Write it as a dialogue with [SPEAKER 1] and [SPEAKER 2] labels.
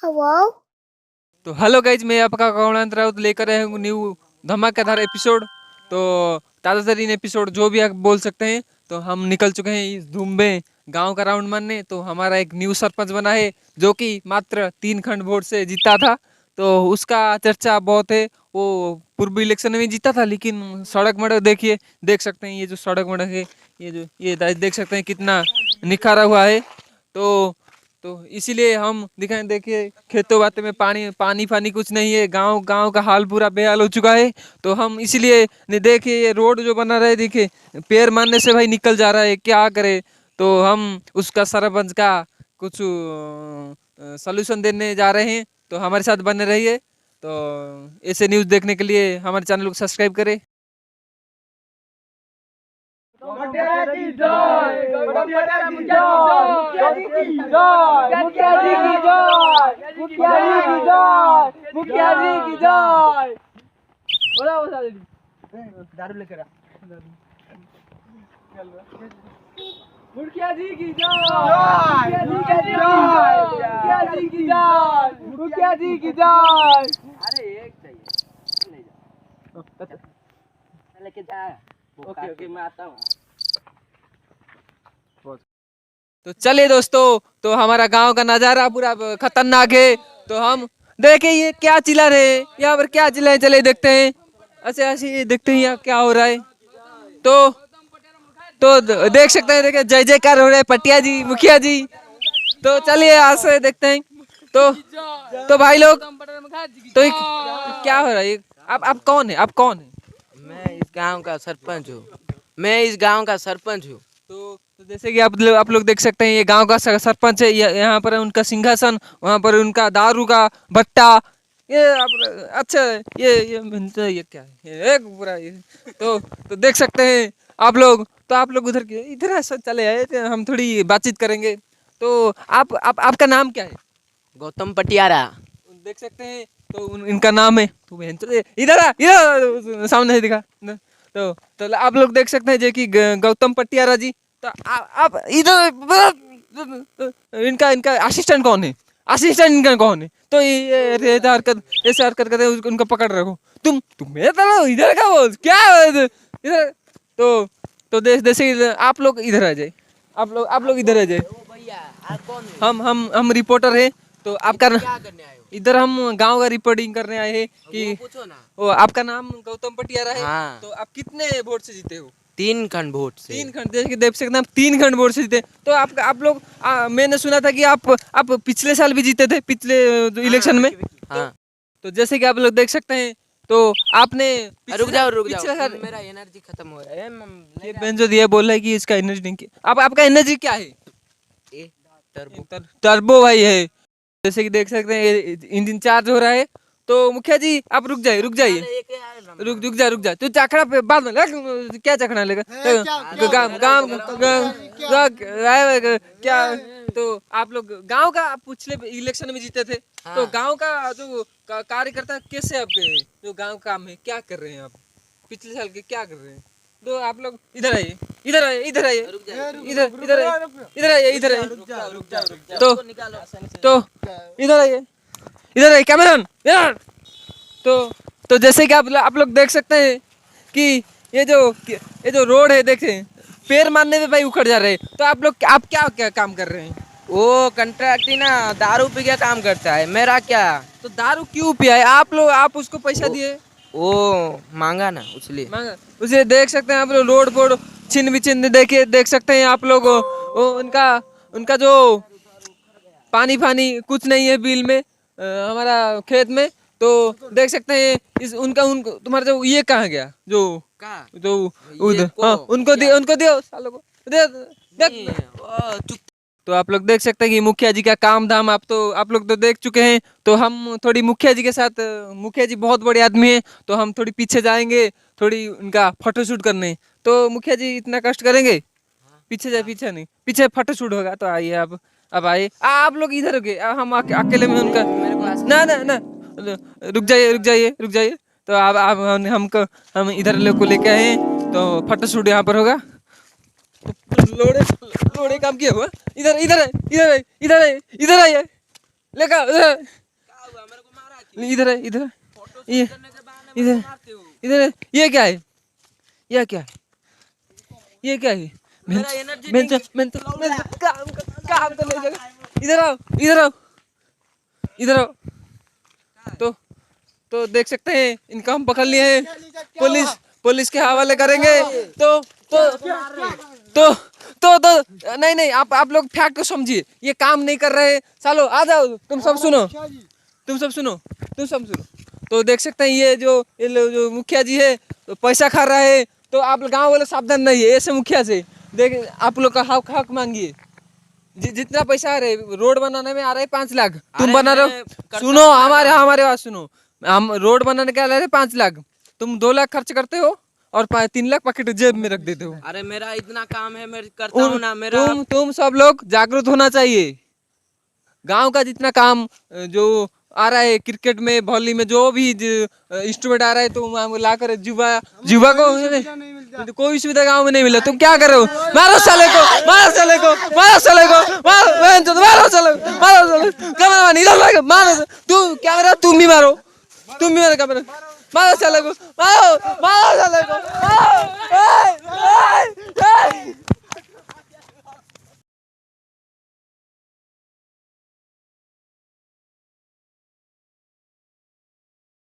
[SPEAKER 1] Hello.
[SPEAKER 2] तो hello guys, मैं आपका कौणांत राउत लेकर आया हूँ न्यू धमाकेदार एपिसोड। तो ताज़ातरीन एपिसोड जो भी आप बोल सकते हैं। तो हम निकल चुके हैं इस धूम में गांव का राउंड मारने। तो हमारा एक न्यू सरपंच बना है जो कि मात्र 3 खंड वोट से जीता था। तो उसका चर्चा बहुत है। वो पूर्व इलेक्शन में जीता था, लेकिन सड़क मड़क देखिए, देख सकते हैं ये जो सड़क मड़क है, ये देख सकते हैं कितना निखारा हुआ है। तो तो इसीलिए हम दिखाएं, देखिए खेतों बाते में पानी पानी फानी कुछ नहीं है, गांव गांव का हाल पूरा बेहाल हो चुका है। तो हम इसीलिए ने देखिए ये रोड जो बना रहा है, देखिए पैर मारने से भाई निकल जा रहा है, क्या करे। तो हम उसका सरपंच का कुछ सॉल्यूशन देने जा रहे हैं। तो हमारे साथ बने रहिए। तो ऐसे न्यूज़ देखने के लिए हमारे चैनल को सब्सक्राइब करें।
[SPEAKER 3] मुखिया जी की जय, मुखिया जी की जय, मुखिया जी की जय, मुखिया जी की जय, मुखिया जी की जय। बोला बोला दारू लेकर आ। मुखिया जी की जय, मुखिया जी की जय, मुखिया जी की जय, मुखिया जी की जय। अरे एक चाहिए, ले जा, लेके जा। ओके ओके, मैं आता हूँ।
[SPEAKER 2] तो चलिए दोस्तों, तो हमारा गांव का नज़ारा पूरा खतरनाक है। तो हम देखे ये क्या चिल्ला रहे हैं, यहाँ पर क्या चिल्लाए, चले देखते हैं। ऐसे ऐसे ये देखते हैं यहाँ क्या हो रहा है। तो देख सकते हैं, देखिए जय जयकार हो रहा है पटिया जी, मुखिया जी। तो चलिए आज से देखते हैं। तो भाई लोग, तो क्या हो रहा है, आप कौन है, आप कौन है?
[SPEAKER 4] मैं इस गांव का सरपंच हूँ। मैं इस गांव का सरपंच हूँ।
[SPEAKER 2] तो जैसे कि आप लोग देख सकते हैं, ये गांव का सरपंच है। यहाँ पर उनका सिंहासन, वहाँ पर उनका दारू का भट्टा। ये अच्छा, ये क्या है, ये एक पूरा ये। तो देख सकते हैं आप लोग। तो आप लोग उधर इधर ऐसा चले आए थे, हम थोड़ी बातचीत करेंगे। तो आपका नाम क्या है?
[SPEAKER 4] गौतम पटियारा।
[SPEAKER 2] देख सकते हैं, तो इनका नाम है, तो इधर आ, इधर सामने से दिखा। तो आप लोग देख सकते हैं जो कि गौतम पटियारा जी। तो आप इधर, इनका इनका असिस्टेंट कौन है, असिस्टेंट इनका कौन है? तो ये ऐसे हरकत करते हैं, उनको पकड़ रखो। तुम मेरे तरह इधर का बोल क्या इधर। तो जैसे आप लोग इधर आ जाए, आप लोग इधर आ जाए।
[SPEAKER 4] भैया आप कौन है?
[SPEAKER 2] हम रिपोर्टर हैं। तो आपका
[SPEAKER 4] क्या करने आए हो?
[SPEAKER 2] इधर हम गांव का रिपोर्टिंग करने आए हैं कि
[SPEAKER 4] वो पूछो ना।
[SPEAKER 2] वो आपका नाम गौतम पटियारा है।
[SPEAKER 4] हाँ।
[SPEAKER 2] तो आप कितने वोट से जीते हो?
[SPEAKER 4] 3 खंड वोट से।
[SPEAKER 2] 3 खंड, जैसे कि देख सकते हैं आप 3 खंड वोट से जीते। तो आप लोग मैंने सुना था कि आप पिछले साल भी जीते थे, पिछले इलेक्शन में।
[SPEAKER 4] हाँ।
[SPEAKER 2] तो जैसे कि आप लोग देख सकते हैं, तो आपने
[SPEAKER 4] रुक जाओ
[SPEAKER 2] पिछले साल
[SPEAKER 4] मेरा एनर्जी खत्म हो रहा है।
[SPEAKER 2] ये बेंजो दिया, बोल रहा है कि इसका एनर्जी ड्रिंक आपका एनर्जी क्या है?
[SPEAKER 4] टर्बो।
[SPEAKER 2] टर्बो भाई है। जैसे कि देख सकते हैं इंजन चार्ज हो रहा है। तो मुखिया जी आप रुक जाइए, रुक जाइए, रुक जा। तो चाखड़ा पे बाद में क्या चाखड़ा लेगा गाँव गाँव क्या। तो आप लोग गांव का पिछले इलेक्शन में जीते थे।
[SPEAKER 4] हाँ।
[SPEAKER 2] तो गांव का जो कार्यकर्ता कैसे आपके, जो गांव काम है क्या कर रहे हैं आप, पिछले साल के क्या कर रहे हैं? तो आप लोग इधर आइए, इधर आइए, इधर आइए, इधर इधर आइए, इधर आइए, इधर आइए। तो इधर आइए, इधर आइए कैमरामैन यार। तो जैसे कि आप लोग देख सकते हैं कि ये जो रोड है, देखें पैर मारने में भाई उखड़ जा रहे हैं। तो आप लोग आप क्या काम कर रहे हैं?
[SPEAKER 4] वो कंट्रैक्टी ना दारू पी के काम करता है, मेरा क्या।
[SPEAKER 2] तो दारू क्यों पिया है आप लोग, आप उसको पैसा दिए?
[SPEAKER 4] वो मांगा ना इसलिए।
[SPEAKER 2] मांगा उसे। देख सकते हैं आप लोग रोड बोर्ड छिन्न विचिन्न, देखिए देख सकते हैं आप लोग। वो उनका उनका जो पानी फानी कुछ नहीं है बिल में, हमारा खेत में। तो देख सकते हैं उनको तुम्हारा जो ये कहाँ गया, जो उधर, हाँ उनको दियो सालों को दे। तो आप लोग देख सकते हैं कि मुखिया जी का काम धाम आप लोग तो देख चुके हैं। तो हम थोड़ी मुखिया जी के साथ, मुखिया जी बहुत बड़े आदमी हैं, तो हम थोड़ी पीछे जाएंगे, थोड़ी उनका फोटोशूट करने। तो मुखिया जी इतना कष्ट करेंगे? पीछे जाए, पीछे नहीं, पीछे फोटोशूट होगा। तो आइए आप, अब आइए आप लोग इधर हो गए, हम अकेले में उनका ना ना ना, रुक जाइए, रुक जाइए, रुक जाइए। तो आप हम इधर लोग को लेके आए हैं। तो फोटोशूट यहाँ पर होगा। लोड़े लोड़े काम किया हुआ, इधर इधर है, इधर है, इधर है, इधर आइए। लेकर इधर है, इधर है, ये इधर इधर है। ये क्या है? ये क्या है? ये क्या है? काम तो ले जाएगा। इधर आओ, इधर आओ, इधर आओ। तो देख सकते हैं इनका हम पकड़ लिए हैं, पुलिस के हवाले करेंगे। तो नहीं आप लोग फैक्ट को समझिए, ये काम नहीं कर रहे। चलो आ जाओ, तुम सब सुनो। तो देख सकते हैं ये जो मुखिया जी है तो पैसा खा रहा है। तो आप गांव वाले सावधान नहीं है ऐसे मुखिया से। देख आप लोग का हक मांगिए। जितना पैसा आ रहा है रोड बनाने में आ रहा है 5 लाख, तुम बना रहे हो। सुनो हमारे बात सुनो, हम रोड बनाने के आ रहे हैं 5 लाख, तुम 2 लाख खर्च करते हो और 3 लाख पॉकेट जेब में रख देते हो।
[SPEAKER 4] अरे मेरा इतना काम है, मैं करता हूँ ना। मेरा
[SPEAKER 2] तुम सब लोग जागरूक होना चाहिए। गांव का जितना काम जो आ रहा है, क्रिकेट में, वॉली में, जो भी इंस्ट्रूमेंट आ रहा है, तो ला कर युवा को तो कोई सुविधा गांव में नहीं मिला। तुम क्या कर रहे हो? मारो साले को, मारो साले को, मारो साले को, मारो साले को, कैमरा इधर लगा, मारो। तू कैमरा तुम भी मारो कैमरा, मारो साले को, मारो साले को,